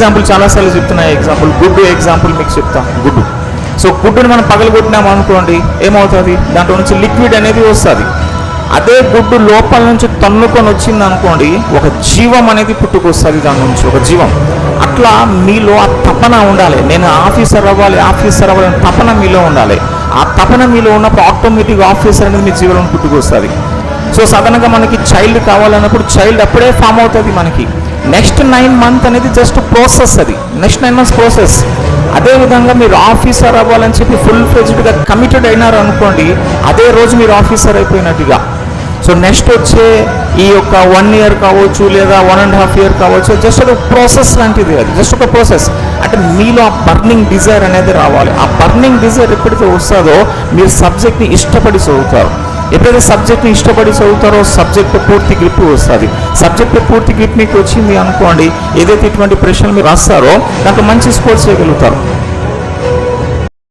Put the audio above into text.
Example చాలాసార్లు చెప్తున్నా, example గుడ్డు ఎగ్జాంపుల్ మీకు చెప్తాం. గుడ్డు, సో గుడ్డుని మనం పగలగొట్టినాం అనుకోండి, ఏమవుతుంది, దాంట్లో నుంచి లిక్విడ్ అనేది వస్తుంది. అదే గుడ్డు లోపల నుంచి తన్నుకొని వచ్చింది అనుకోండి, ఒక జీవం అనేది పుట్టుకొస్తుంది దాని నుంచి, ఒక జీవం. అట్లా మీలో ఆ తపన ఉండాలి, నేను ఆఫీసర్ అవ్వాలి అని తపన మీలో ఉండాలి. ఆ తపన మీలో ఉన్నప్పుడు ఆటోమేటిక్గా ఆఫీసర్ అనేది మీ జీవనంలో పుట్టుకొస్తుంది. సో సాధారణంగా మనకి చైల్డ్ కావాలన్నప్పుడు చైల్డ్ అప్పుడే ఫామ్ అవుతుంది మనకి. నెక్స్ట్ 9 months అనేది జస్ట్ ప్రాసెస్, అది నెక్స్ట్ 9 months ప్రాసెస్. అదేవిధంగా మీరు ఆఫీసర్ అవ్వాలని చెప్పి ఫుల్ ఫ్లెడ్జ్డ్గా కమిటెడ్ అయినారు అనుకోండి, అదే రోజు మీరు ఆఫీసర్ అయిపోయినట్టుగా. సో నెక్స్ట్ వచ్చే ఈ యొక్క 1 year కావచ్చు, లేదా 1.5 years కావచ్చు, జస్ట్ ఒక ప్రాసెస్ లాంటిది, అది జస్ట్ ఒక ప్రాసెస్. అంటే మీలో ఆ బర్నింగ్ డిజైర్ అనేది రావాలి. ఆ బర్నింగ్ డిజైర్ ఎప్పుడైతే వస్తుందో మీరు సబ్జెక్ట్ని ఇష్టపడి చదువుతారు. ఎప్పుడైతే సబ్జెక్ట్ని ఇష్టపడి చదువుతారో సబ్జెక్ట్ పూర్తి గ్రిప్ వస్తుంది. సబ్జెక్ట్ పూర్తి గ్రిప్ మీకు వచ్చింది అనుకోండి, ఏదైతే ఇటువంటి ప్రశ్నలు మీరు రాస్తారో దాంట్లో మంచి స్కోర్ చేయగలుగుతారు.